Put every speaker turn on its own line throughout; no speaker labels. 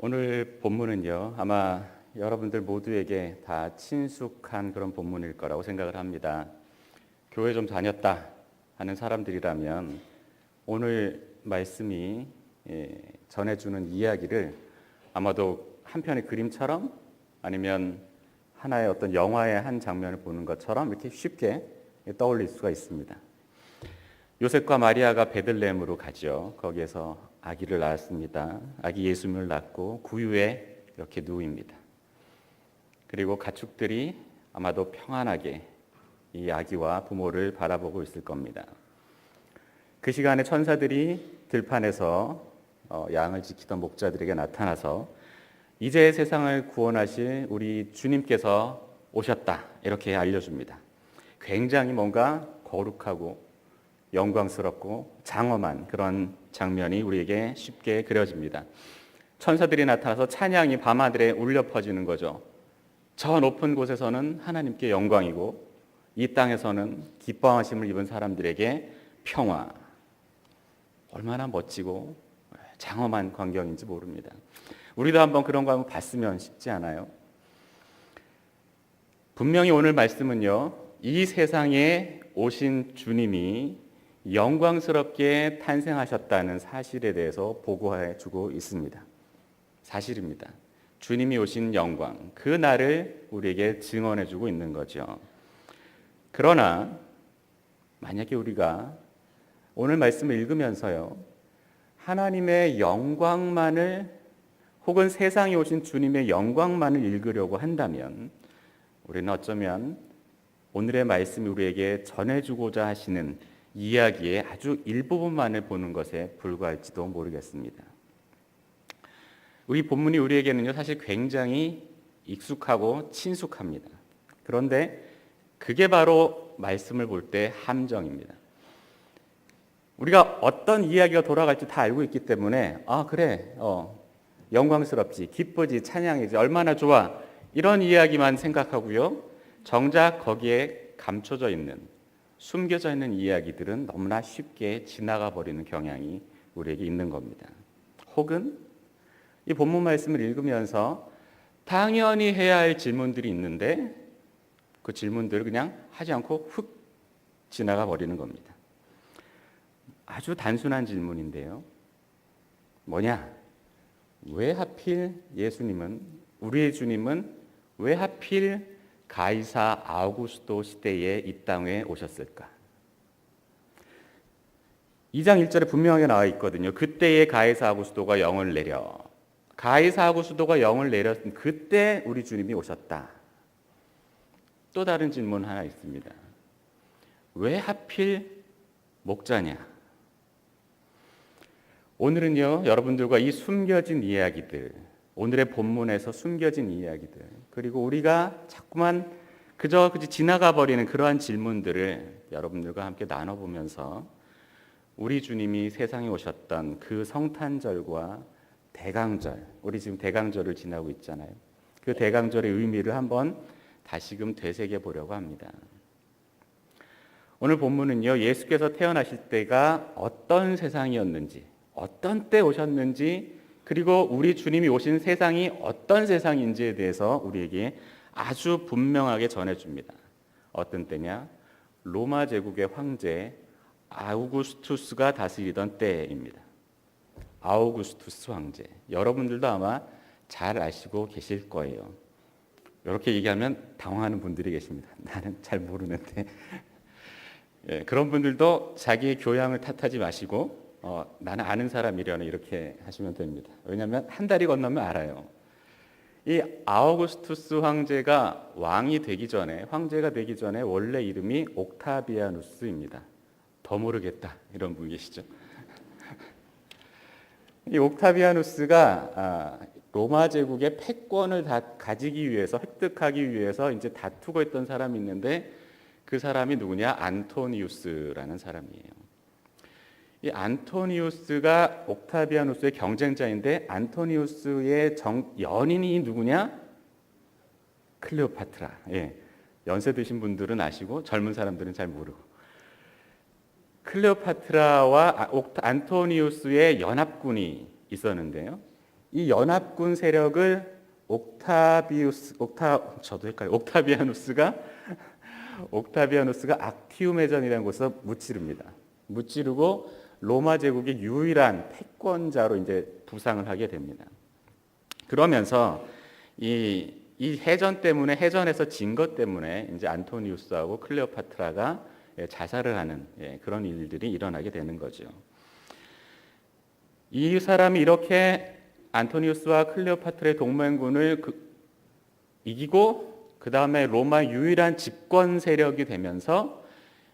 오늘 본문은요, 아마 여러분들 모두에게 다 친숙한 그런 본문일 거라고 생각을 합니다. 교회 좀 다녔다 하는 사람들이라면 오늘 말씀이 전해주는 이야기를 아마도 한 편의 그림처럼 아니면 하나의 어떤 영화의 한 장면을 보는 것처럼 이렇게 쉽게 떠올릴 수가 있습니다. 요셉과 마리아가 베들레헴으로 가죠. 거기에서 아기를 낳았습니다. 아기 예수님을 낳고 구유에 이렇게 누웁니다. 그리고 가축들이 아마도 평안하게 이 아기와 부모를 바라보고 있을 겁니다. 그 시간에 천사들이 들판에서 양을 지키던 목자들에게 나타나서 이제 세상을 구원하실 우리 주님께서 오셨다 이렇게 알려줍니다. 굉장히 뭔가 거룩하고 영광스럽고 장엄한 그런 장면이 우리에게 쉽게 그려집니다. 천사들이 나타나서 찬양이 밤하늘에 울려 퍼지는 거죠. 저 높은 곳에서는 하나님께 영광이고 이 땅에서는 기뻐하심을 입은 사람들에게 평화. 얼마나 멋지고 장엄한 광경인지 모릅니다. 우리도 한번 그런 거 한번 봤으면 싶지 않아요? 분명히 오늘 말씀은요, 이 세상에 오신 주님이 영광스럽게 탄생하셨다는 사실에 대해서 보고해 주고 있습니다. 사실입니다. 주님이 오신 영광, 그 날을 우리에게 증언해 주고 있는 거죠. 그러나 만약에 우리가 오늘 말씀을 읽으면서요, 하나님의 영광만을 혹은 세상에 오신 주님의 영광만을 읽으려고 한다면 우리는 어쩌면 오늘의 말씀이 우리에게 전해주고자 하시는 이야기의 아주 일부분만을 보는 것에 불과할지도 모르겠습니다. 우리 본문이 우리에게는요, 사실 굉장히 익숙하고 친숙합니다. 그런데 그게 바로 말씀을 볼 때 함정입니다. 우리가 어떤 이야기가 돌아갈지 다 알고 있기 때문에 그래, 영광스럽지, 기쁘지, 찬양이지, 얼마나 좋아, 이런 이야기만 생각하고요, 정작 거기에 감춰져 있는, 숨겨져 있는 이야기들은 너무나 쉽게 지나가 버리는 경향이 우리에게 있는 겁니다. 혹은 이 본문 말씀을 읽으면서 당연히 해야 할 질문들이 있는데 그 질문들을 그냥 하지 않고 훅 지나가 버리는 겁니다. 아주 단순한 질문인데요. 뭐냐? 왜 하필 예수님은, 우리의 주님은 왜 하필 가이사 아우구스도 시대에 이 땅에 오셨을까? 2장 1절에 분명하게 나와 있거든요. 그때에 가이사 아우구스도가 영을 내려. 가이사 아우구스도가 영을 내렸을 그때 우리 주님이 오셨다. 또 다른 질문 하나 있습니다. 왜 하필 목자냐? 오늘은요, 여러분들과 이 숨겨진 이야기들, 오늘의 본문에서 숨겨진 이야기들, 그리고 우리가 자꾸만 그저 지나가 버리는 그러한 질문들을 여러분들과 함께 나눠보면서 우리 주님이 세상에 오셨던 그 성탄절과 대강절, 우리 지금 대강절을 지나고 있잖아요. 그 대강절의 의미를 한번 다시금 되새겨 보려고 합니다. 오늘 본문은요, 예수께서 태어나실 때가 어떤 세상이었는지, 어떤 때 오셨는지, 그리고 우리 주님이 오신 세상이 어떤 세상인지에 대해서 우리에게 아주 분명하게 전해줍니다. 어떤 때냐? 로마 제국의 황제 아우구스투스가 다스리던 때입니다. 아우구스투스 황제. 여러분들도 아마 잘 아시고 계실 거예요. 이렇게 얘기하면 당황하는 분들이 계십니다. 나는 잘 모르는데. 그런 분들도 자기의 교양을 탓하지 마시고 나는 아는 사람이려나 이렇게 하시면 됩니다. 왜냐하면 한 달이 건너면 알아요. 이 아우구스투스 황제가 황제가 되기 전에 원래 이름이 옥타비아누스입니다. 더 모르겠다 이런 분 계시죠? 이 옥타비아누스가 로마 제국의 패권을 다 가지기 위해서, 획득하기 위해서 이제 다투고 있던 사람이 있는데 그 사람이 누구냐? 안토니우스라는 사람이에요. 이 안토니우스가 옥타비아누스의 경쟁자인데 안토니우스의 연인이 누구냐? 클레오파트라. 연세 드신 분들은 아시고 젊은 사람들은 잘 모르고. 클레오파트라와 안토니우스의 연합군이 있었는데요. 이 연합군 세력을 옥타비아누스가 악티움해전이라는 곳에서 무찌릅니다. 무찌르고 로마 제국의 유일한 패권자로 이제 부상을 하게 됩니다. 그러면서 이 해전에서 진 것 때문에 이제 안토니우스하고 클레오파트라가 자살을 하는 그런 일들이 일어나게 되는 거죠. 이 사람이 이렇게 안토니우스와 클레오파트라의 동맹군을 이기고 그 다음에 로마 유일한 집권 세력이 되면서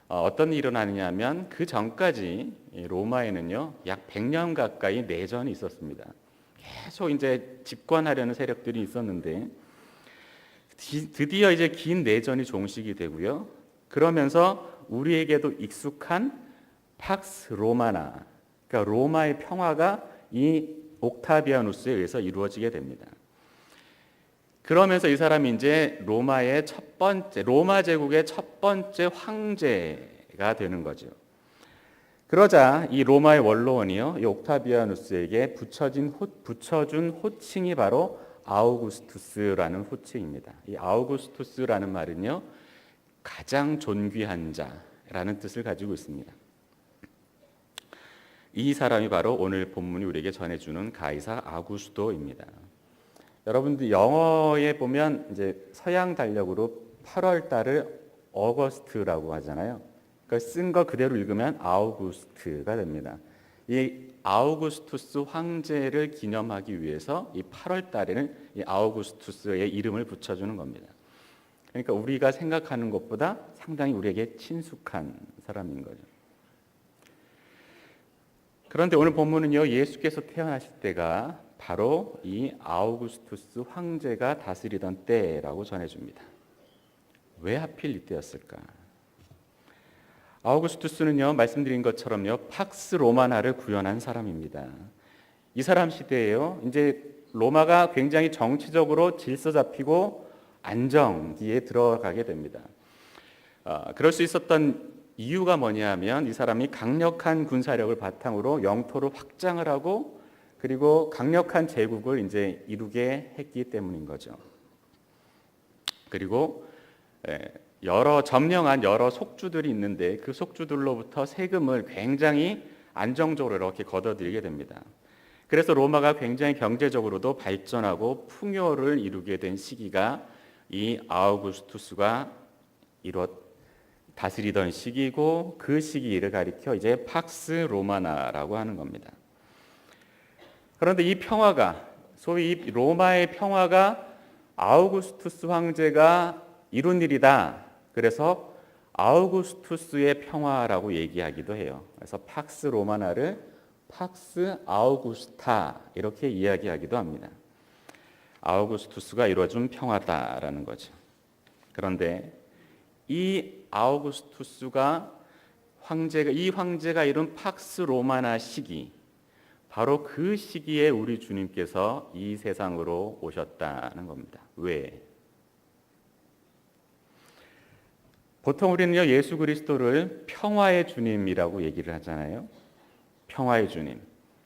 어떤 일이 일어나느냐면 그 전까지 로마에는요 약 100년 가까이 내전이 있었습니다. 계속 이제 집권하려는 세력들이 있었는데 드디어 이제 긴 내전이 종식이 되고요. 그러면서 우리에게도 익숙한 팍스 로마나, 그러니까 로마의 평화가 이 옥타비아누스에 의해서 이루어지게 됩니다. 그러면서 이 사람이 이제 로마 제국의 첫 번째 황제가 되는 거죠. 그러자 이 로마의 원로원이요, 이 옥타비아누스에게 붙여준 호칭이 바로 아우구스투스라는 호칭입니다. 이 아우구스투스라는 말은요, 가장 존귀한 자라는 뜻을 가지고 있습니다. 이 사람이 바로 오늘 본문이 우리에게 전해주는 가이사 아구스토입니다. 여러분들 영어에 보면 이제 서양 달력으로 8월 달을 어거스트라고 하잖아요. 그러니까 쓴 거 그대로 읽으면 아우구스트가 됩니다. 이 아우구스투스 황제를 기념하기 위해서 이 8월 달에는 이 아우구스투스의 이름을 붙여주는 겁니다. 그러니까 우리가 생각하는 것보다 상당히 우리에게 친숙한 사람인 거죠. 그런데 오늘 본문은요, 예수께서 태어나실 때가 바로 이 아우구스투스 황제가 다스리던 때라고 전해줍니다. 왜 하필 이때였을까? 아우구스투스는요, 말씀드린 것처럼요, 팍스 로마나를 구현한 사람입니다. 이 사람 시대에요, 이제 로마가 굉장히 정치적으로 질서 잡히고 안정기에 들어가게 됩니다. 그럴 수 있었던 이유가 뭐냐면 이 사람이 강력한 군사력을 바탕으로 영토를 확장을 하고 그리고 강력한 제국을 이제 이루게 했기 때문인 거죠. 그리고 점령한 여러 속주들이 있는데 그 속주들로부터 세금을 굉장히 안정적으로 이렇게 걷어들이게 됩니다. 그래서 로마가 굉장히 경제적으로도 발전하고 풍요를 이루게 된 시기가 이 아우구스투스가 다스리던 시기고 그 시기를 가리켜 이제 팍스 로마나라고 하는 겁니다. 그런데 이 평화가 소위 이 로마의 평화가 아우구스투스 황제가 이룬 일이다. 그래서 아우구스투스의 평화라고 얘기하기도 해요. 그래서 팍스 로마나를 팍스 아우구스타 이렇게 이야기하기도 합니다. 아우구스투스가 이루어준 평화다라는 거죠. 그런데 이 아우구스투스가 이 황제가 이룬 팍스 로마나 시기, 바로 그 시기에 우리 주님께서 이 세상으로 오셨다는 겁니다. 왜? 보통 우리는요, 예수 그리스도를 평화의 주님이라고 얘기를 하잖아요. 평화의 주님.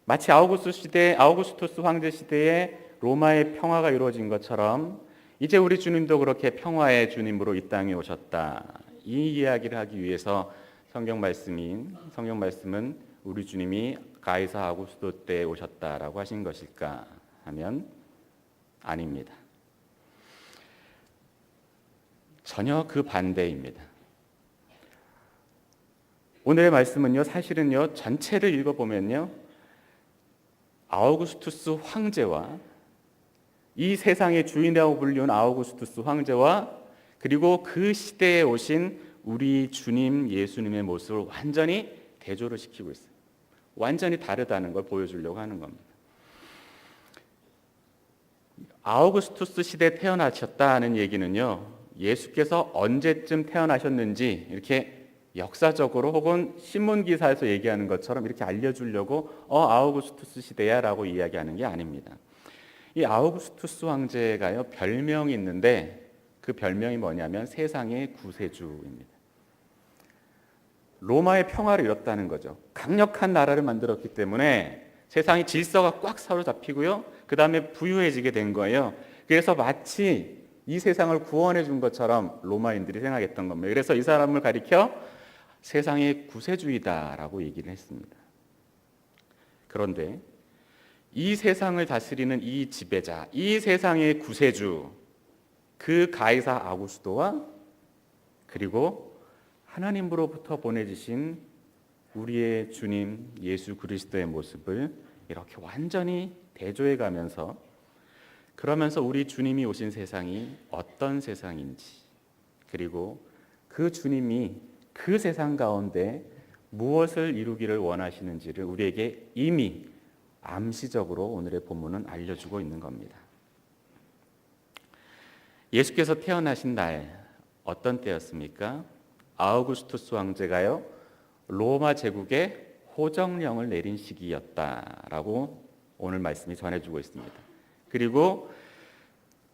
마치 아우구스투스 황제 시대에 로마의 평화가 이루어진 것처럼 이제 우리 주님도 그렇게 평화의 주님으로 이 땅에 오셨다. 이 이야기를 하기 위해서 성경 말씀은 우리 주님이 가이사 아구스토 때 오셨다라고 하신 것일까 하면 아닙니다. 전혀 그 반대입니다. 오늘의 말씀은요, 사실은요, 전체를 읽어보면요, 아우구스투스 황제와 이 세상의 주인이라고 불리운 아우구스투스 황제와 그리고 그 시대에 오신 우리 주님 예수님의 모습을 완전히 대조를 시키고 있어요. 완전히 다르다는 걸 보여주려고 하는 겁니다. 아우구스투스 시대에 태어나셨다는 얘기는요, 예수께서 언제쯤 태어나셨는지 이렇게 역사적으로 혹은 신문기사에서 얘기하는 것처럼 이렇게 알려주려고 아우구스투스 시대야 라고 이야기하는 게 아닙니다. 이 아우구스투스 황제가요, 별명이 있는데 그 별명이 뭐냐면 세상의 구세주입니다. 로마의 평화를 이뤘다는 거죠. 강력한 나라를 만들었기 때문에 세상의 질서가 꽉 사로잡히고요. 그 다음에 부유해지게 된 거예요. 그래서 마치 이 세상을 구원해 준 것처럼 로마인들이 생각했던 겁니다. 그래서 이 사람을 가리켜 세상의 구세주이다라고 얘기를 했습니다. 그런데 이 세상을 다스리는 이 지배자, 이 세상의 구세주, 그 가이사 아구스도와 그리고 하나님으로부터 보내주신 우리의 주님 예수 그리스도의 모습을 이렇게 완전히 대조해 가면서, 그러면서 우리 주님이 오신 세상이 어떤 세상인지, 그리고 그 주님이 그 세상 가운데 무엇을 이루기를 원하시는지를 우리에게 이미 암시적으로 오늘의 본문은 알려주고 있는 겁니다. 예수께서 태어나신 날 어떤 때였습니까? 아우구스투스 황제가요, 로마 제국에 호정령을 내린 시기였다라고 오늘 말씀이 전해주고 있습니다. 그리고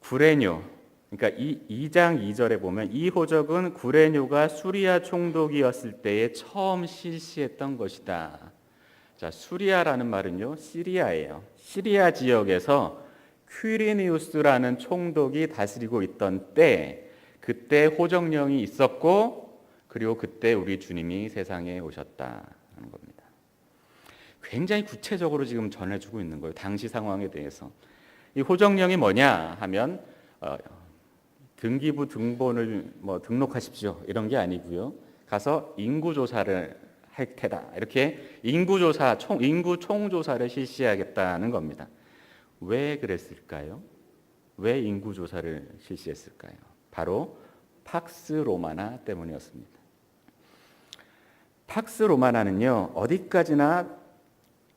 구레뇨, 그러니까 이 2장 2절에 보면 이 호적은 구레뇨가 수리아 총독이었을 때에 처음 실시했던 것이다. 자, 수리아라는 말은요, 시리아예요. 시리아 지역에서 퀴리니우스라는 총독이 다스리고 있던 때, 그때 호정령이 있었고, 그리고 그때 우리 주님이 세상에 오셨다는 겁니다. 굉장히 구체적으로 지금 전해주고 있는 거예요. 당시 상황에 대해서. 이 호정령이 뭐냐 하면 등기부 등본을 등록하십시오 이런 게 아니고요. 가서 인구 조사를 할 테다. 이렇게 인구 총조사를 실시하겠다는 겁니다. 왜 그랬을까요? 왜 인구 조사를 실시했을까요? 바로 팍스 로마나 때문이었습니다. 팍스 로마나는요, 어디까지나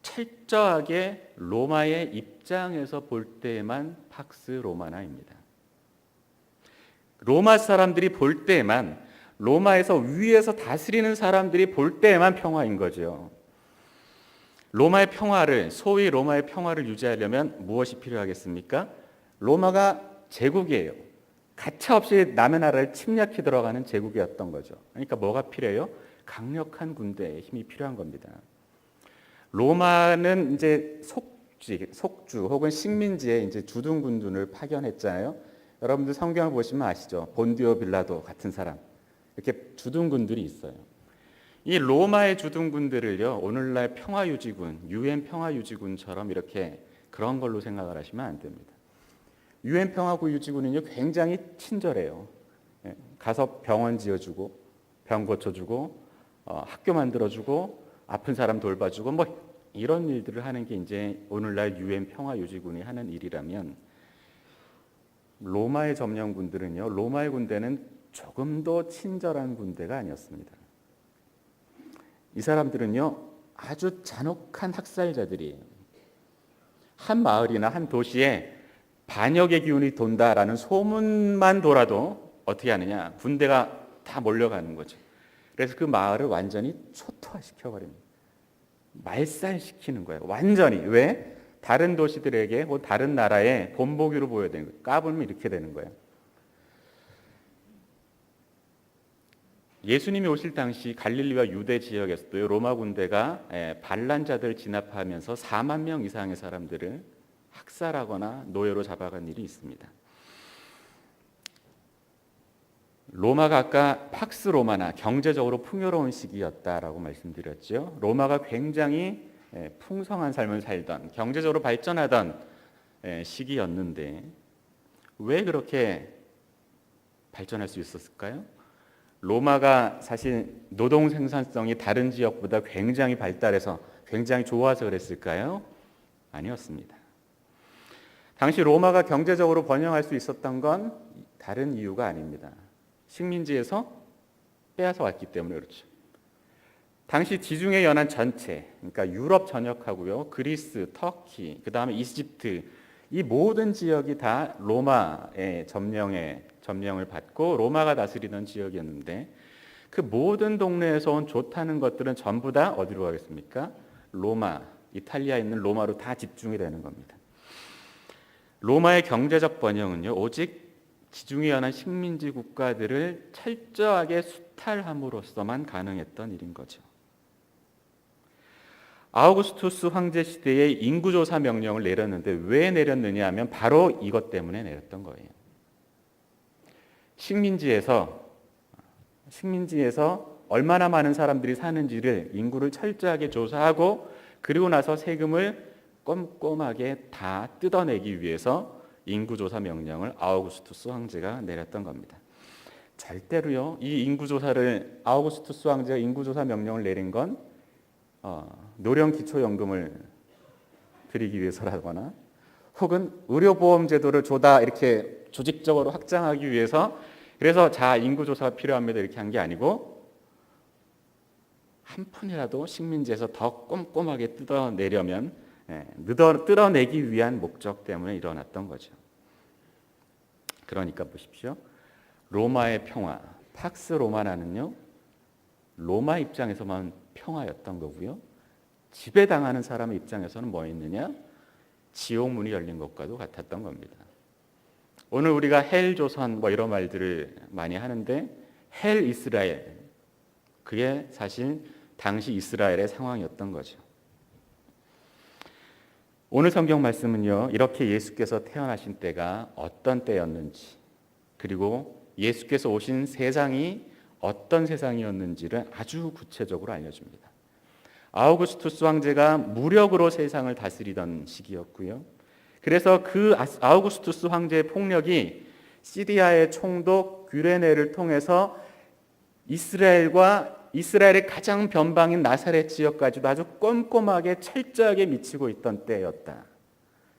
철저하게 로마의 입장에서 볼 때에만 팍스 로마나입니다. 로마 사람들이 볼 때에만, 로마에서 위에서 다스리는 사람들이 볼 때에만 평화인 거죠. 로마의 평화를, 소위 로마의 평화를 유지하려면 무엇이 필요하겠습니까? 로마가 제국이에요. 가차없이 남의 나라를 침략해 들어가는 제국이었던 거죠. 그러니까 뭐가 필요해요? 강력한 군대의 힘이 필요한 겁니다. 로마는 이제 속주 혹은 식민지에 이제 주둔군들을 파견했잖아요. 여러분들 성경을 보시면 아시죠? 본디오 빌라도 같은 사람, 이렇게 주둔군들이 있어요. 이 로마의 주둔군들을요, 오늘날 평화유지군, 유엔 평화유지군처럼 이렇게 그런 걸로 생각을 하시면 안 됩니다. 유엔 평화유지군은요, 굉장히 친절해요. 가서 병원 지어주고, 병 고쳐주고, 학교 만들어주고, 아픈 사람 돌봐주고, 이런 일들을 하는 게 이제 오늘날 유엔 평화유지군이 하는 일이라면, 로마의 점령군들은요, 로마의 군대는 조금 더 친절한 군대가 아니었습니다. 이 사람들은요, 아주 잔혹한 학살자들이에요. 한 마을이나 한 도시에 반역의 기운이 돈다라는 소문만 돌아도 어떻게 하느냐? 군대가 다 몰려가는 거죠. 그래서 그 마을을 완전히 초토화시켜버립니다. 말살시키는 거예요. 완전히. 왜? 다른 도시들에게 혹은 다른 나라에 본보기로 보여야 되는 거예요. 까불면 이렇게 되는 거예요. 예수님이 오실 당시 갈릴리와 유대 지역에서도 로마 군대가 반란자들 진압하면서 4만 명 이상의 사람들을 학살하거나 노예로 잡아간 일이 있습니다. 로마가 아까 팍스 로마나 경제적으로 풍요로운 시기였다라고 말씀드렸죠. 로마가 굉장히 풍성한 삶을 살던, 경제적으로 발전하던 시기였는데 왜 그렇게 발전할 수 있었을까요? 로마가 사실 노동 생산성이 다른 지역보다 굉장히 발달해서 굉장히 좋아서 그랬을까요? 아니었습니다. 당시 로마가 경제적으로 번영할 수 있었던 건 다른 이유가 아닙니다. 식민지에서 빼앗아 왔기 때문에 그렇죠. 당시 지중해 연안 전체, 그러니까 유럽 전역하고요, 그리스, 터키, 그 다음에 이집트, 이 모든 지역이 다 로마의 점령을 받고 로마가 다스리던 지역이었는데, 그 모든 동네에서 온 좋다는 것들은 전부 다 어디로 가겠습니까? 로마, 이탈리아에 있는 로마로 다 집중이 되는 겁니다. 로마의 경제적 번영은요, 오직 지중해 연안 식민지 국가들을 철저하게 수탈함으로써만 가능했던 일인 거죠. 아우구스투스 황제 시대에 인구조사 명령을 내렸는데 왜 내렸느냐 하면 바로 이것 때문에 내렸던 거예요. 식민지에서 얼마나 많은 사람들이 사는지를 인구를 철저하게 조사하고 그리고 나서 세금을 꼼꼼하게 다 뜯어내기 위해서 인구조사 명령을 아우구스투스 황제가 내렸던 겁니다. 절대로요, 이 인구조사를 아우구스투스 황제가 인구조사 명령을 내린 건 노령 기초연금을 드리기 위해서라거나 혹은 의료보험 제도를 이렇게 조직적으로 확장하기 위해서 그래서 인구조사가 필요합니다 이렇게 한 게 아니고 한 푼이라도 식민지에서 더 꼼꼼하게 뜯어내려면 뜯어내기 위한 목적 때문에 일어났던 거죠. 그러니까 보십시오. 로마의 평화, 팍스 로마나는요, 로마 입장에서만 평화였던 거고요. 지배당하는 사람의 입장에서는 뭐였느냐? 지옥문이 열린 것과도 같았던 겁니다. 오늘 우리가 헬 조선 이런 말들을 많이 하는데 헬 이스라엘, 그게 사실 당시 이스라엘의 상황이었던 거죠. 오늘 성경 말씀은요, 이렇게 예수께서 태어나신 때가 어떤 때였는지 그리고 예수께서 오신 세상이 어떤 세상이었는지를 아주 구체적으로 알려줍니다. 아우구스투스 황제가 무력으로 세상을 다스리던 시기였고요. 그래서 그 아우구스투스 황제의 폭력이 시리아의 총독 규레네를 통해서 이스라엘의 가장 변방인 나사렛 지역까지도 아주 꼼꼼하게 철저하게 미치고 있던 때였다.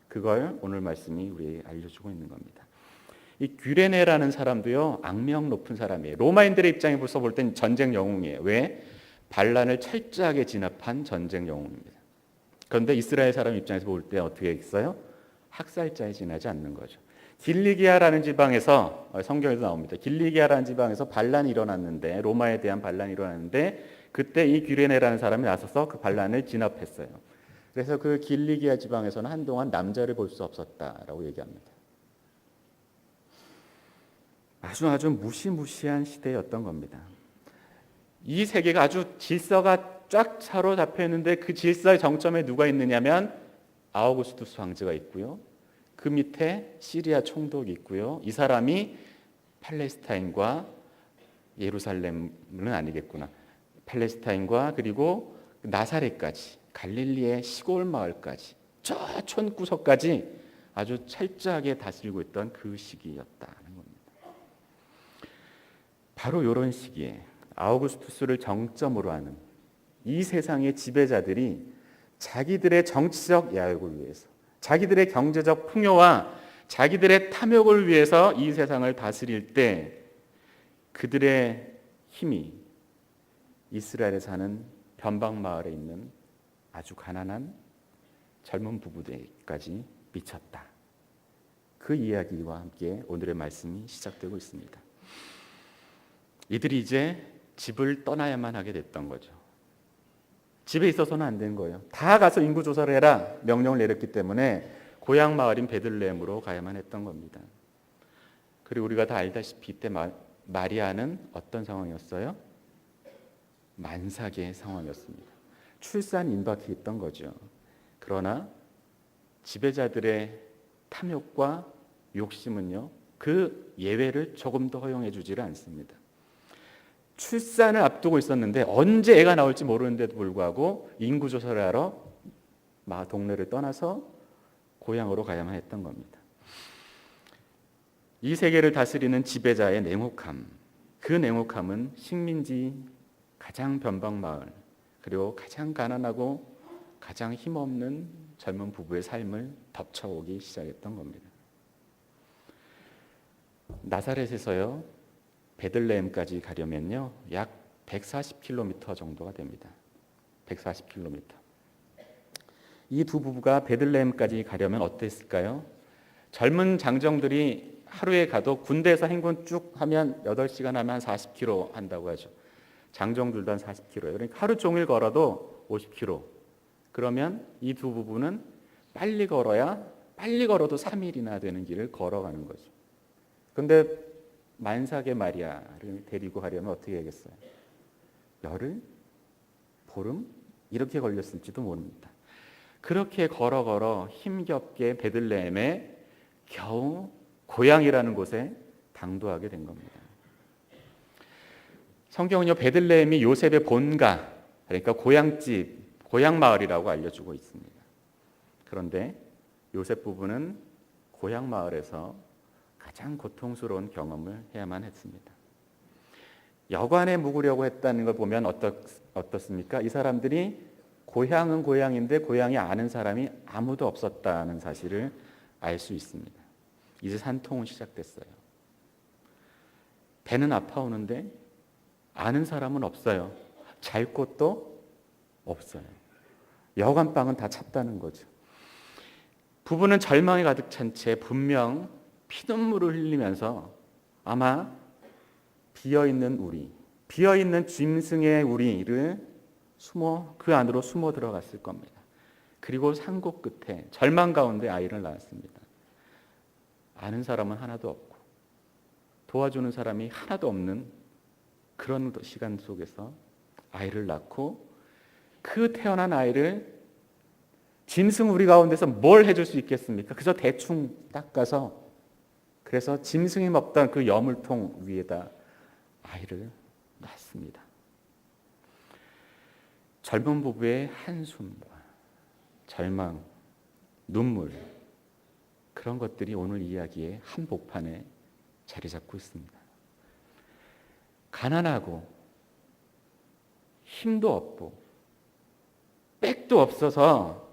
그걸 오늘 말씀이 우리에게 알려주고 있는 겁니다. 이 규레네라는 사람도요, 악명 높은 사람이에요. 로마인들의 입장에서 볼 땐 전쟁 영웅이에요. 왜? 반란을 철저하게 진압한 전쟁 영웅입니다. 그런데 이스라엘 사람 입장에서 볼 때 어떻게 있어요? 학살자에 지나지 않는 거죠. 길리기아라는 지방에서 성경에도 나옵니다. 길리기아라는 지방에서 반란이 일어났는데 로마에 대한 반란이 일어났는데 그때 이 규레네라는 사람이 나서서 그 반란을 진압했어요. 그래서 그 길리기아 지방에서는 한동안 남자를 볼 수 없었다라고 얘기합니다. 아주 무시무시한 시대였던 겁니다. 이 세계가 아주 질서가 쫙 사로잡혀 있는데 그 질서의 정점에 누가 있느냐면 아우구스투스 황제가 있고요. 그 밑에 시리아 총독이 있고요. 이 사람이 팔레스타인과 예루살렘은 아니겠구나. 팔레스타인과 그리고 나사렛까지 갈릴리의 시골 마을까지 저 촌구석까지 아주 철저하게 다스리고 있던 그 시기였다는 겁니다. 바로 이런 시기에 아우구스투스를 정점으로 하는 이 세상의 지배자들이 자기들의 정치적 야욕을 위해서 자기들의 경제적 풍요와 자기들의 탐욕을 위해서 이 세상을 다스릴 때 그들의 힘이 이스라엘에 사는 변방 마을에 있는 아주 가난한 젊은 부부들까지 미쳤다. 그 이야기와 함께 오늘의 말씀이 시작되고 있습니다. 이들이 이제 집을 떠나야만 하게 됐던 거죠. 집에 있어서는 안 된 거예요. 다 가서 인구조사를 해라 명령을 내렸기 때문에 고향 마을인 베들레헴으로 가야만 했던 겁니다. 그리고 우리가 다 알다시피 이때 마리아는 어떤 상황이었어요? 만삭의 상황이었습니다. 출산 임박해 있던 거죠. 그러나 지배자들의 탐욕과 욕심은요, 그 예외를 조금 더 허용해 주지를 않습니다. 출산을 앞두고 있었는데 언제 애가 나올지 모르는데도 불구하고 인구조사를 하러 동네를 떠나서 고향으로 가야만 했던 겁니다. 이 세계를 다스리는 지배자의 냉혹함, 그 냉혹함은 식민지 가장 변방 마을 그리고 가장 가난하고 가장 힘없는 젊은 부부의 삶을 덮쳐오기 시작했던 겁니다. 나사렛에서요 베들레헴까지 가려면요 약 140km 정도가 됩니다. 140km. 이 두 부부가 베들레헴까지 가려면 어땠을까요? 젊은 장정들이 하루에 가도 군대에서 행군 쭉 하면 8시간 하면 한 40km 한다고 하죠. 장정들도 한 40km예요. 그러니까 하루 종일 걸어도 50km. 그러면 이 두 부부는 빨리 걸어도 3일이나 되는 길을 걸어가는 거죠. 그런데 만삭의 마리아를 데리고 가려면 어떻게 하겠어요? 열흘? 보름? 이렇게 걸렸을지도 모릅니다. 그렇게 걸어 힘겹게 베들레헴에 겨우 고향이라는 곳에 당도하게 된 겁니다. 성경은요, 베들레헴이 요셉의 본가, 그러니까 고향집, 고향마을이라고 알려주고 있습니다. 그런데 요셉 부부는 고향마을에서 가장 고통스러운 경험을 해야만 했습니다. 여관에 묵으려고 했다는 걸 보면 어떻습니까? 이 사람들이 고향은 고향인데 고향이 아는 사람이 아무도 없었다는 사실을 알 수 있습니다. 이제 산통은 시작됐어요. 배는 아파오는데 아는 사람은 없어요. 잘 곳도 없어요. 여관방은 다 찼다는 거죠. 부부는 절망에 가득 찬 채 분명 피눈물을 흘리면서 아마 비어있는 짐승의 우리를 그 안으로 숨어 들어갔을 겁니다. 그리고 산곡 끝에 절망 가운데 아이를 낳았습니다. 아는 사람은 하나도 없고 도와주는 사람이 하나도 없는 그런 시간 속에서 아이를 낳고 그 태어난 아이를 짐승 우리 가운데서 뭘 해줄 수 있겠습니까? 그저 대충 닦아서 그래서 짐승이 먹던 그 여물통 위에다 아이를 낳습니다. 젊은 부부의 한숨과 절망, 눈물 그런 것들이 오늘 이야기의 한복판에 자리 잡고 있습니다. 가난하고 힘도 없고 빽도 없어서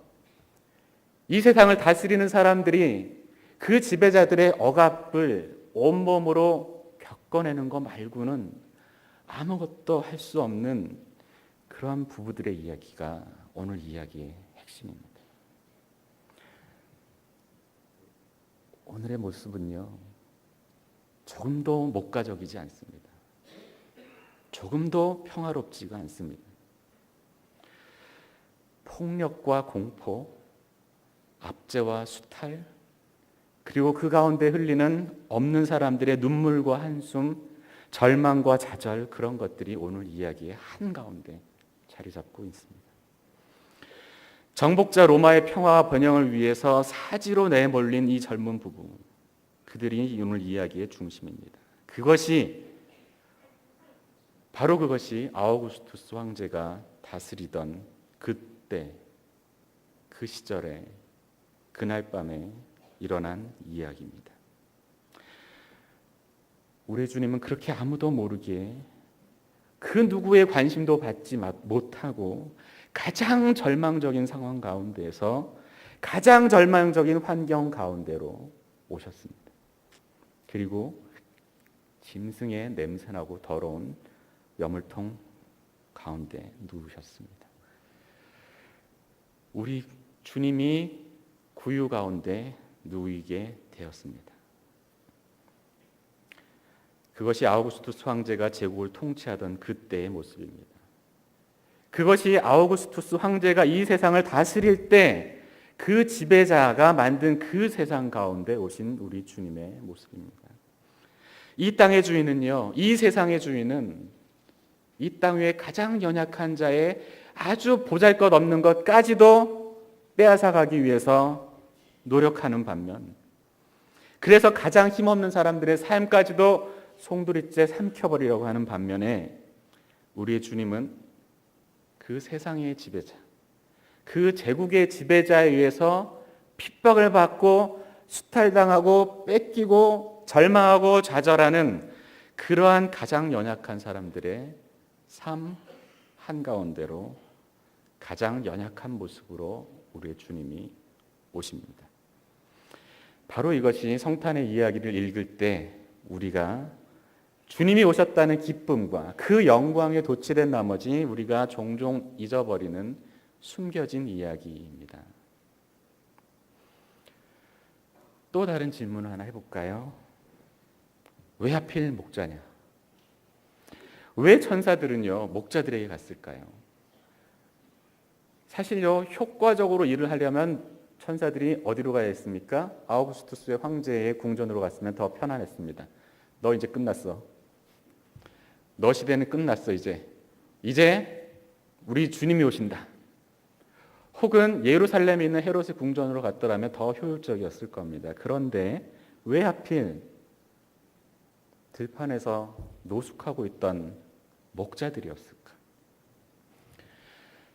이 세상을 다스리는 사람들이 그 지배자들의 억압을 온몸으로 겪어내는 것 말고는 아무것도 할 수 없는 그러한 부부들의 이야기가 오늘 이야기의 핵심입니다. 오늘의 모습은요, 조금도 목가적이지 않습니다. 조금도 평화롭지가 않습니다. 폭력과 공포, 압제와 수탈, 그리고 그 가운데 흘리는 없는 사람들의 눈물과 한숨, 절망과 좌절, 그런 것들이 오늘 이야기의 한가운데 자리 잡고 있습니다. 정복자 로마의 평화와 번영을 위해서 사지로 내몰린 이 젊은 부부, 그들이 오늘 이야기의 중심입니다. 바로 그것이 아우구스투스 황제가 다스리던 그때, 그 시절에, 그날 밤에 일어난 이야기입니다. 우리 주님은 그렇게 아무도 모르게 그 누구의 관심도 받지 못하고 가장 절망적인 상황 가운데에서 가장 절망적인 환경 가운데로 오셨습니다. 그리고 짐승의 냄새나고 더러운 여물통 가운데 누우셨습니다. 우리 주님이 구유 가운데 누이게 되었습니다. 그것이 아우구스투스 황제가 제국을 통치하던 그때의 모습입니다. 그것이 아우구스투스 황제가 이 세상을 다스릴 때 그 지배자가 만든 그 세상 가운데 오신 우리 주님의 모습입니다. 이 땅의 주인은요, 이 세상의 주인은 이 땅 위에 가장 연약한 자의 아주 보잘것없는 것까지도 빼앗아가기 위해서 노력하는 반면, 그래서 가장 힘없는 사람들의 삶까지도 송두리째 삼켜버리려고 하는 반면에 우리의 주님은 그 세상의 지배자, 그 제국의 지배자에 의해서 핍박을 받고 수탈당하고 뺏기고 절망하고 좌절하는 그러한 가장 연약한 사람들의 삶 한가운데로 가장 연약한 모습으로 우리의 주님이 오십니다. 바로 이것이 성탄의 이야기를 읽을 때 우리가 주님이 오셨다는 기쁨과 그 영광에 도취된 나머지 우리가 종종 잊어버리는 숨겨진 이야기입니다. 또 다른 질문을 하나 해볼까요? 왜 하필 목자냐? 왜 천사들은요 목자들에게 갔을까요? 사실요 효과적으로 일을 하려면 천사들이 어디로 가야 했습니까? 아우구스투스의 황제의 궁전으로 갔으면 더 편안했습니다. 너 이제 끝났어. 너 시대는 끝났어. 이제 우리 주님이 오신다. 혹은 예루살렘에 있는 헤롯의 궁전으로 갔더라면 더 효율적이었을 겁니다. 그런데 왜 하필 들판에서 노숙하고 있던 목자들이었을까?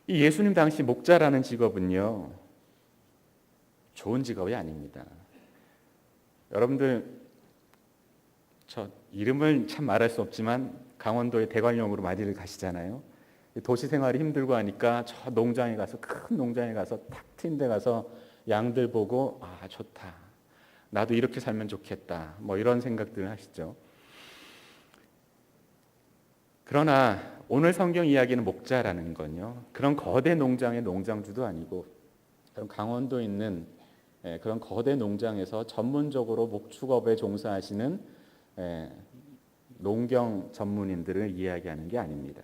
이 예수님 당시 목자라는 직업은요, 좋은 직업이 아닙니다. 여러분들, 저 이름을 참 말할 수 없지만 강원도에 대관령으로 많이들 가시잖아요. 도시 생활이 힘들고 하니까 저 농장에 가서, 큰 농장에 가서 탁 트인 데 가서 양들 보고 아, 좋다, 나도 이렇게 살면 좋겠다, 뭐 이런 생각들을 하시죠. 그러나 오늘 성경 이야기는 목자라는 건요, 그런 거대 농장의 농장주도 아니고 그런 강원도에 있는 그런 거대 농장에서 전문적으로 목축업에 종사하시는 농경 전문인들을 이야기하는 게 아닙니다.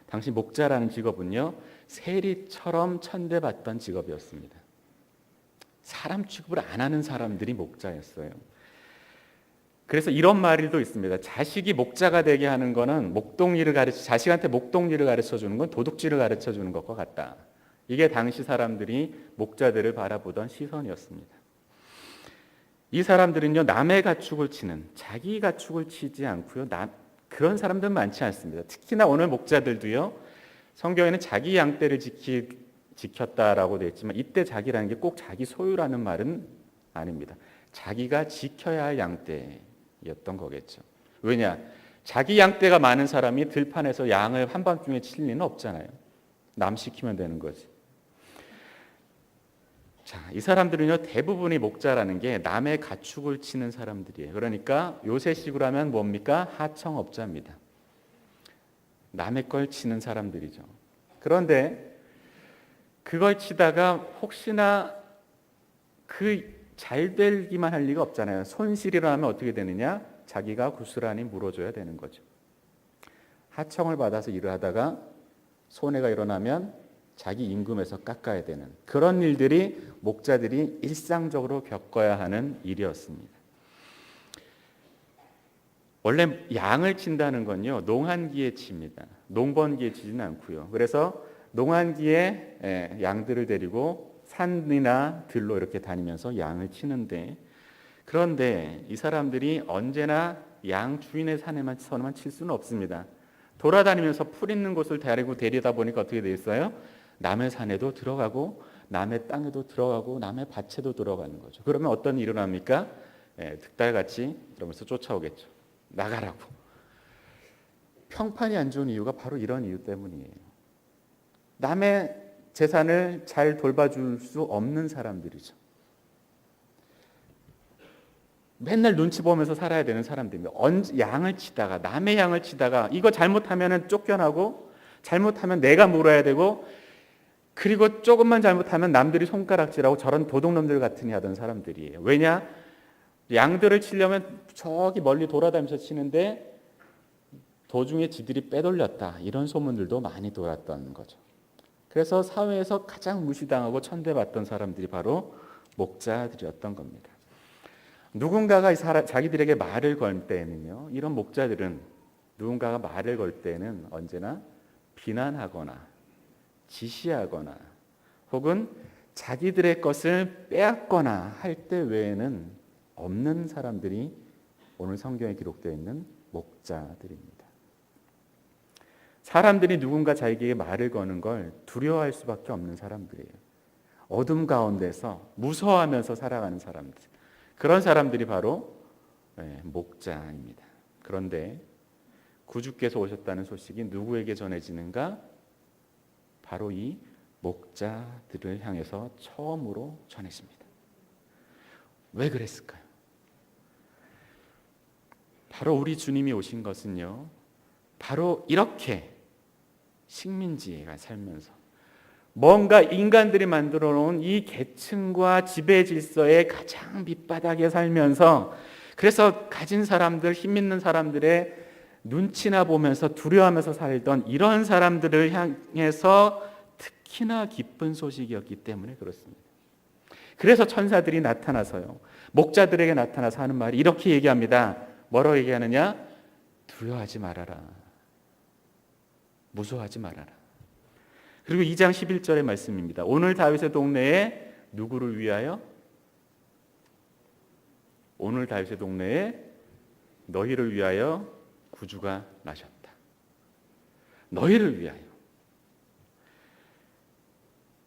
당시 목자라는 직업은요, 세리처럼 천대받던 직업이었습니다. 사람 취급을 안 하는 사람들이 목자였어요. 그래서 이런 말도 있습니다. 자식이 목자가 되게 하는 거는 자식한테 목동일을 가르쳐 주는 건 도둑질을 가르쳐 주는 것과 같다. 이게 당시 사람들이 목자들을 바라보던 시선이었습니다. 이 사람들은요, 남의 가축을 치는, 자기 가축을 치지 않고요, 그런 사람들은 많지 않습니다. 특히나 오늘 목자들도요, 성경에는 자기 양떼를 지켰다라고 되어 있지만 이때 자기라는 게 꼭 자기 소유라는 말은 아닙니다. 자기가 지켜야 할 양떼였던 거겠죠. 왜냐? 자기 양떼가 많은 사람이 들판에서 양을 한밤중에 칠 리는 없잖아요. 남 시키면 되는 거지. 자, 이 사람들은요, 대부분이 목자라는 게 남의 가축을 치는 사람들이에요. 그러니까 요새식으로 하면 뭡니까? 하청업자입니다. 남의 걸 치는 사람들이죠. 그런데 그걸 치다가 혹시나 잘 되기만 할 리가 없잖아요. 손실이라 하면 어떻게 되느냐? 자기가 고스란히 물어줘야 되는 거죠. 하청을 받아서 일을 하다가 손해가 일어나면 자기 임금에서 깎아야 되는 그런 일들이 목자들이 일상적으로 겪어야 하는 일이었습니다. 원래 양을 친다는 건요, 농한기에 칩니다. 농번기에 치지는 않고요. 그래서 농한기에 양들을 데리고 산이나 들로 이렇게 다니면서 양을 치는데, 그런데 이 사람들이 언제나 양 주인의 산에만 칠 수는 없습니다. 돌아다니면서 풀 있는 곳을 데리다 보니까 어떻게 돼 있어요? 남의 산에도 들어가고 남의 땅에도 들어가고 남의 밭에도 들어가는 거죠. 그러면 어떤 일이 일어납니까? 득달같이 이러면서 쫓아오겠죠. 나가라고. 평판이 안 좋은 이유가 바로 이런 이유 때문이에요. 남의 재산을 잘 돌봐줄 수 없는 사람들이죠. 맨날 눈치 보면서 살아야 되는 사람들입니다. 양을 치다가, 남의 양을 치다가 이거 잘못하면 쫓겨나고, 잘못하면 내가 물어야 되고, 그리고 조금만 잘못하면 남들이 손가락질하고, 저런 도둑놈들 같으니 하던 사람들이에요. 왜냐? 양들을 치려면 저기 멀리 돌아다니면서 치는데 도중에 지들이 빼돌렸다, 이런 소문들도 많이 돌았던 거죠. 그래서 사회에서 가장 무시당하고 천대받던 사람들이 바로 목자들이었던 겁니다. 누군가가 자기들에게 말을 걸 때는요, 이런 목자들은 누군가가 말을 걸 때는 언제나 비난하거나 지시하거나 혹은 자기들의 것을 빼앗거나 할 때 외에는 없는 사람들이 오늘 성경에 기록되어 있는 목자들입니다. 사람들이 누군가 자기에게 말을 거는 걸 두려워할 수밖에 없는 사람들이에요. 어둠 가운데서 무서워하면서 살아가는 사람들, 그런 사람들이 바로 목자입니다. 그런데 구주께서 오셨다는 소식이 누구에게 전해지는가? 바로 이 목자들을 향해서 처음으로 전해집니다. 왜 그랬을까요? 바로 우리 주님이 오신 것은요, 바로 이렇게 식민지에 살면서 뭔가 인간들이 만들어 놓은 이 계층과 지배 질서의 가장 밑바닥에 살면서, 그래서 가진 사람들, 힘 있는 사람들의 눈치나 보면서 두려워하면서 살던 이런 사람들을 향해서 특히나 기쁜 소식이었기 때문에 그렇습니다. 그래서 천사들이 나타나서요, 목자들에게 나타나서 하는 말이 이렇게 얘기합니다. 뭐라고 얘기하느냐? 두려워하지 말아라. 무서워하지 말아라. 그리고 2장 11절의 말씀입니다. 오늘 다윗의 동네에 누구를 위하여? 오늘 다윗의 동네에 너희를 위하여 구주가 나셨다. 너희를 위하여.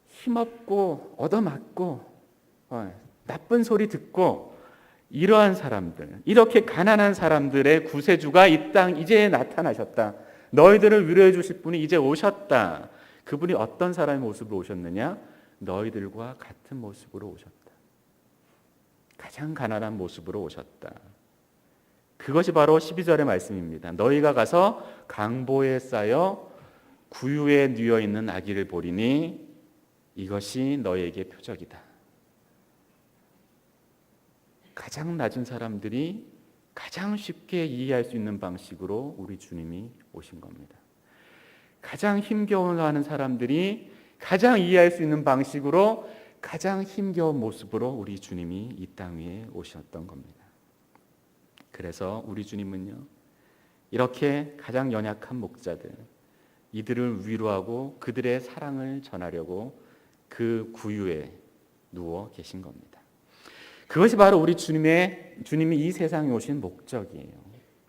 힘없고 얻어맞고 나쁜 소리 듣고 이러한 사람들, 이렇게 가난한 사람들의 구세주가 이 땅 이제 나타나셨다. 너희들을 위로해 주실 분이 이제 오셨다. 그분이 어떤 사람의 모습으로 오셨느냐? 너희들과 같은 모습으로 오셨다. 가장 가난한 모습으로 오셨다. 그것이 바로 12절의 말씀입니다. 너희가 가서 강보에 쌓여 구유에 뉘어 있는 아기를 보리니 이것이 너희에게 표적이다. 가장 낮은 사람들이 가장 쉽게 이해할 수 있는 방식으로 우리 주님이 오신 겁니다. 가장 힘겨워하는 사람들이 가장 이해할 수 있는 방식으로 가장 힘겨운 모습으로 우리 주님이 이 땅 위에 오셨던 겁니다. 그래서 우리 주님은요, 이렇게 가장 연약한 목자들, 이들을 위로하고 그들의 사랑을 전하려고 그 구유에 누워 계신 겁니다. 그것이 바로 우리 주님이 이 세상에 오신 목적이에요.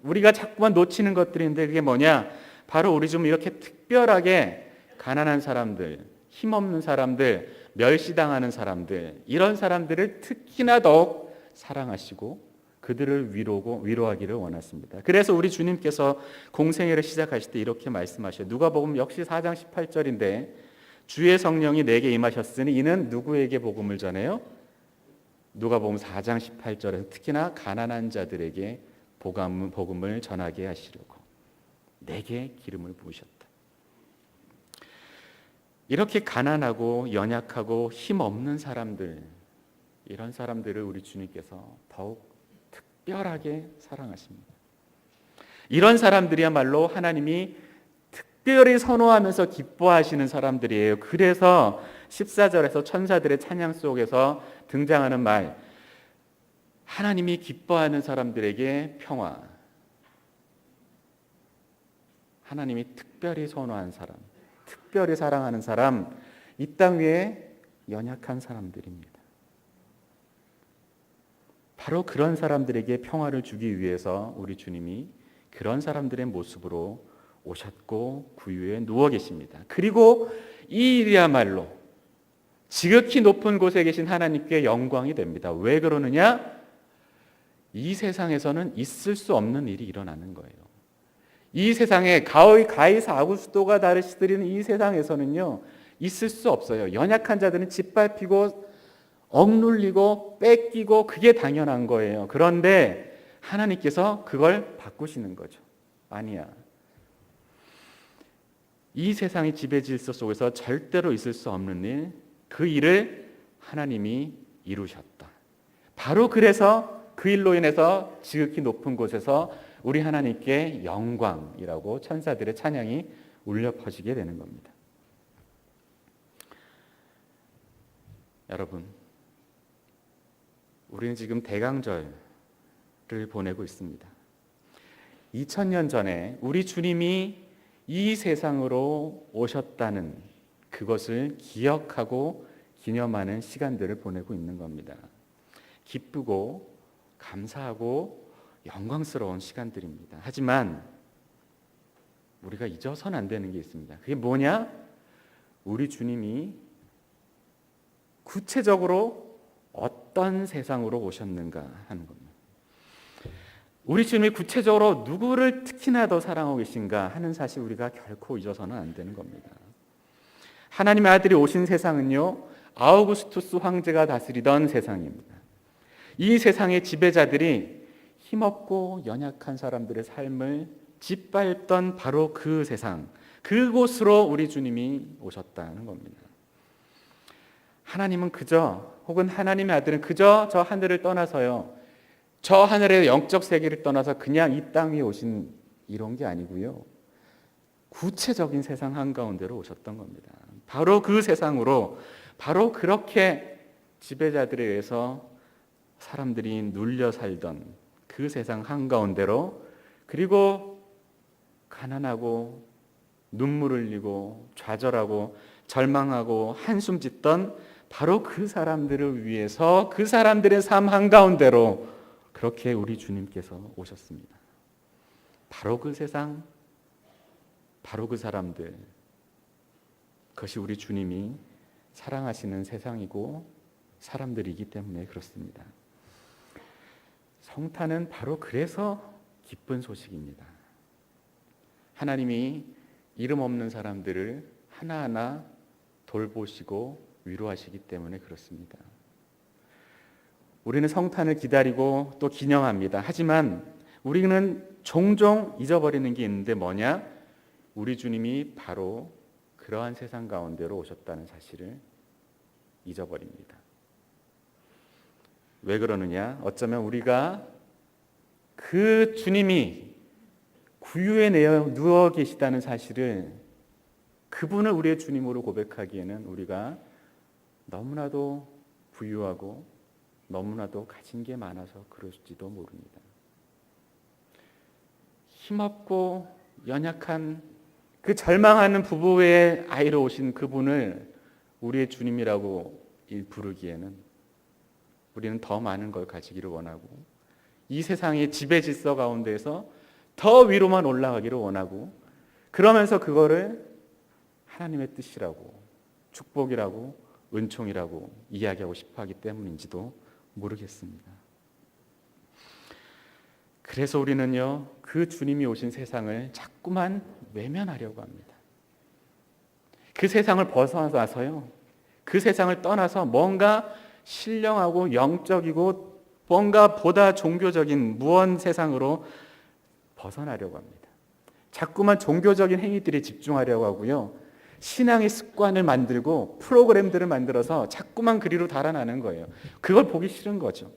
우리가 자꾸만 놓치는 것들인데 그게 뭐냐? 바로 우리 좀 이렇게 특별하게 가난한 사람들, 힘없는 사람들, 멸시당하는 사람들, 이런 사람들을 특히나 더욱 사랑하시고 그들을 위로하기를 원하십니다. 그래서 우리 주님께서 공생애를 시작하실 때 이렇게 말씀하셔요. 누가복음 역시 4장 18절인데 주의 성령이 내게 임하셨으니 이는 누구에게 복음을 전해요? 누가복음 4장 18절에서 특히나 가난한 자들에게 복음을 전하게 하시려고 내게 기름을 부으셨다. 이렇게 가난하고 연약하고 힘없는 사람들, 이런 사람들을 우리 주님께서 더욱 특별하게 사랑하십니다. 이런 사람들이야말로 하나님이 특별히 선호하면서 기뻐하시는 사람들이에요. 그래서 14절에서 천사들의 찬양 속에서 등장하는 말, 하나님이 기뻐하는 사람들에게 평화, 하나님이 특별히 선호한 사람, 특별히 사랑하는 사람, 이 땅 위에 연약한 사람들입니다. 바로 그런 사람들에게 평화를 주기 위해서 우리 주님이 그런 사람들의 모습으로 오셨고 구유에 누워 계십니다. 그리고 이 일이야말로 지극히 높은 곳에 계신 하나님께 영광이 됩니다. 왜 그러느냐? 이 세상에서는 있을 수 없는 일이 일어나는 거예요. 이 세상에 가이사 아구스토가 다르시드리는 이 세상에서는요, 있을 수 없어요. 연약한 자들은 짓밟히고 억눌리고 뺏기고 그게 당연한 거예요. 그런데 하나님께서 그걸 바꾸시는 거죠. 아니야. 이 세상의 지배 질서 속에서 절대로 있을 수 없는 일, 그 일을 하나님이 이루셨다. 바로 그래서 그 일로 인해서 지극히 높은 곳에서 우리 하나님께 영광이라고 천사들의 찬양이 울려 퍼지게 되는 겁니다. 여러분, 우리는 지금 대강절을 보내고 있습니다. 2000년 전에 우리 주님이 이 세상으로 오셨다는 그것을 기억하고 기념하는 시간들을 보내고 있는 겁니다. 기쁘고 감사하고 영광스러운 시간들입니다. 하지만 우리가 잊어서는 안 되는 게 있습니다. 그게 뭐냐? 우리 주님이 구체적으로 어떤 세상으로 오셨는가 하는 겁니다. 우리 주님이 구체적으로 누구를 특히나 더 사랑하고 계신가 하는 사실 우리가 결코 잊어서는 안 되는 겁니다. 하나님의 아들이 오신 세상은요, 아우구스투스 황제가 다스리던 세상입니다. 이 세상의 지배자들이 힘없고 연약한 사람들의 삶을 짓밟던 바로 그 세상, 그곳으로 우리 주님이 오셨다는 겁니다. 하나님은 혹은 하나님의 아들은 그저 저 하늘을 떠나서요, 저 하늘의 영적 세계를 떠나서 그냥 이 땅 위에 오신 이런 게 아니고요, 구체적인 세상 한가운데로 오셨던 겁니다. 바로 그 세상으로, 바로 그렇게 지배자들에 의해서 사람들이 눌려 살던 그 세상 한가운데로, 그리고 가난하고 눈물 흘리고 좌절하고 절망하고 한숨 짓던 바로 그 사람들을 위해서 그 사람들의 삶 한가운데로 그렇게 우리 주님께서 오셨습니다. 바로 그 세상, 바로 그 사람들, 그것이 우리 주님이 사랑하시는 세상이고 사람들이기 때문에 그렇습니다. 성탄은 바로 그래서 기쁜 소식입니다. 하나님이 이름 없는 사람들을 하나하나 돌보시고 위로하시기 때문에 그렇습니다. 우리는 성탄을 기다리고 또 기념합니다. 하지만 우리는 종종 잊어버리는 게 있는데 뭐냐? 우리 주님이 바로 그러한 세상 가운데로 오셨다는 사실을 잊어버립니다. 왜 그러느냐? 어쩌면 우리가 그 주님이 구유에 누워 계시다는 사실을, 그분을 우리의 주님으로 고백하기에는 우리가 너무나도 부유하고 너무나도 가진 게 많아서 그럴지도 모릅니다. 힘없고 연약한 그 절망하는 부부의 아이로 오신 그분을 우리의 주님이라고 부르기에는 우리는 더 많은 걸 가지기를 원하고, 이 세상의 지배 질서 가운데에서 더 위로만 올라가기를 원하고, 그러면서 그거를 하나님의 뜻이라고, 축복이라고, 은총이라고 이야기하고 싶어 하기 때문인지도 모르겠습니다. 그래서 우리는요, 그 주님이 오신 세상을 자꾸만 외면하려고 합니다. 그 세상을 벗어나서요, 그 세상을 떠나서 뭔가 신령하고 영적이고 뭔가 보다 종교적인 무언 세상으로 벗어나려고 합니다. 자꾸만 종교적인 행위들에 집중하려고 하고요, 신앙의 습관을 만들고 프로그램들을 만들어서 자꾸만 그리로 달아나는 거예요. 그걸 보기 싫은 거죠.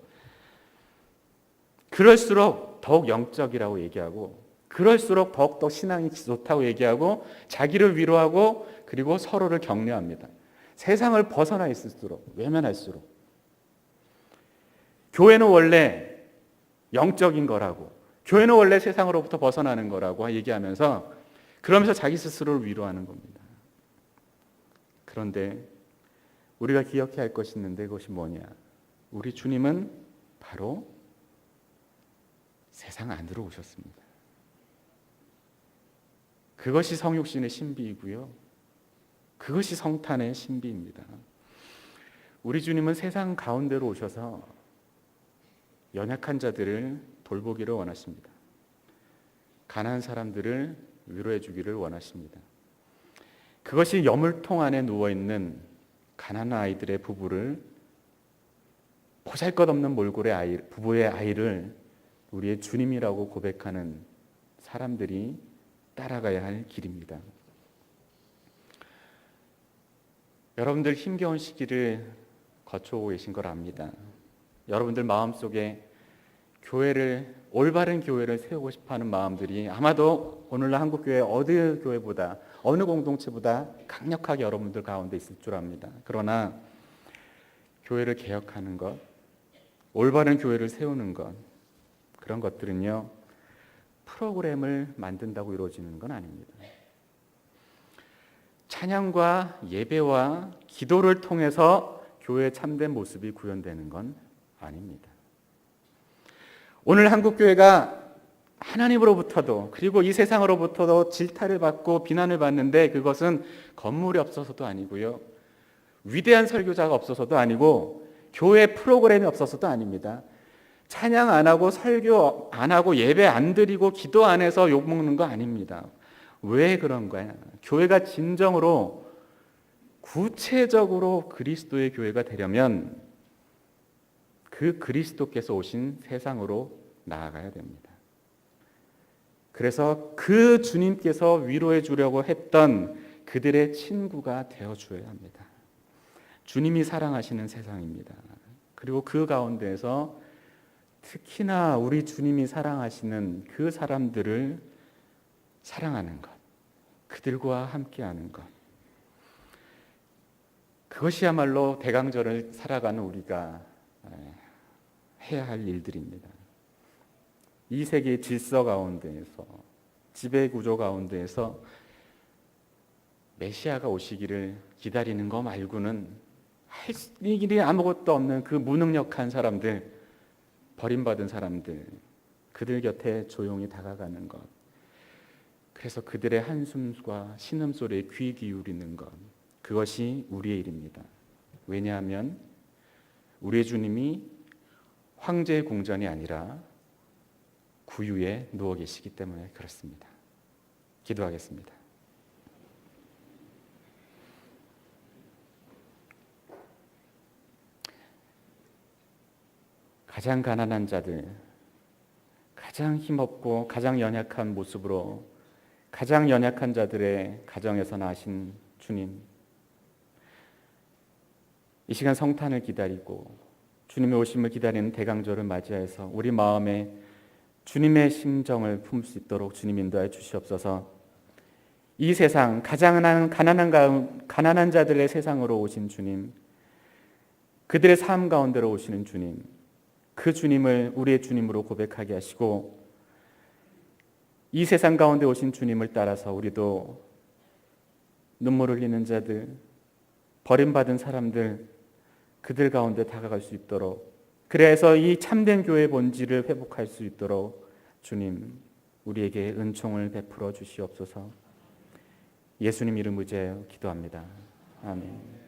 그럴수록 더욱 영적이라고 얘기하고, 그럴수록 더욱더 신앙이 좋다고 얘기하고, 자기를 위로하고, 그리고 서로를 격려합니다. 세상을 벗어나 있을수록, 외면할수록. 교회는 원래 영적인 거라고, 교회는 원래 세상으로부터 벗어나는 거라고 얘기하면서, 그러면서 자기 스스로를 위로하는 겁니다. 그런데 우리가 기억해야 할 것이 있는데, 그것이 뭐냐? 우리 주님은 바로 세상 안으로 오셨습니다. 그것이 성육신의 신비이고요, 그것이 성탄의 신비입니다. 우리 주님은 세상 가운데로 오셔서 연약한 자들을 돌보기를 원하십니다. 가난한 사람들을 위로해 주기를 원하십니다. 그것이 여물통 안에 누워있는 가난한 아이들의 부부를, 보잘것없는 몰골의 부부의 아이를 우리의 주님이라고 고백하는 사람들이 따라가야 할 길입니다. 여러분들 힘겨운 시기를 거쳐오고 계신 걸 압니다. 여러분들 마음속에 올바른 교회를 세우고 싶어하는 마음들이 아마도 오늘날 한국교회 어느 교회보다, 어느 공동체보다 강력하게 여러분들 가운데 있을 줄 압니다. 그러나 교회를 개혁하는 것, 올바른 교회를 세우는 것, 그런 것들은요, 프로그램을 만든다고 이루어지는 건 아닙니다. 찬양과 예배와 기도를 통해서 교회의 참된 모습이 구현되는 건 아닙니다. 오늘 한국교회가 하나님으로부터도, 그리고 이 세상으로부터도 질타를 받고 비난을 받는데, 그것은 건물이 없어서도 아니고요, 위대한 설교자가 없어서도 아니고, 교회 프로그램이 없어서도 아닙니다. 찬양 안 하고, 설교 안 하고, 예배 안 드리고, 기도 안 해서 욕먹는 거 아닙니다. 왜 그런가요? 교회가 진정으로 구체적으로 그리스도의 교회가 되려면 그 그리스도께서 오신 세상으로 나아가야 됩니다. 그래서 그 주님께서 위로해 주려고 했던 그들의 친구가 되어줘야 합니다. 주님이 사랑하시는 세상입니다. 그리고 그 가운데에서 특히나 우리 주님이 사랑하시는 그 사람들을 사랑하는 것, 그들과 함께하는 것, 그것이야말로 대강절을 살아가는 우리가 해야 할 일들입니다. 이 세계의 질서 가운데에서, 지배 구조 가운데에서 메시아가 오시기를 기다리는 거 말고는 할 일이 아무것도 없는 그 무능력한 사람들, 버림받은 사람들, 그들 곁에 조용히 다가가는 것, 그래서 그들의 한숨과 신음소리에 귀 기울이는 것, 그것이 우리의 일입니다. 왜냐하면 우리의 주님이 황제의 궁전이 아니라 구유에 누워 계시기 때문에 그렇습니다. 기도하겠습니다. 가장 가난한 자들, 가장 힘없고 가장 연약한 모습으로 가장 연약한 자들의 가정에서 나신 주님, 이 시간 성탄을 기다리고 주님의 오심을 기다리는 대강조를 맞이해서 우리 마음에 주님의 심정을 품을 수 있도록 주님 인도해 주시옵소서. 이 세상 가장 가난한 자들의 세상으로 오신 주님, 그들의 삶 가운데로 오시는 주님, 그 주님을 우리의 주님으로 고백하게 하시고 이 세상 가운데 오신 주님을 따라서 우리도 눈물 흘리는 자들, 버림받은 사람들, 그들 가운데 다가갈 수 있도록, 그래서 이 참된 교회의 본질을 회복할 수 있도록 주님 우리에게 은총을 베풀어 주시옵소서. 예수님 이름 의지하여 기도합니다. 아멘.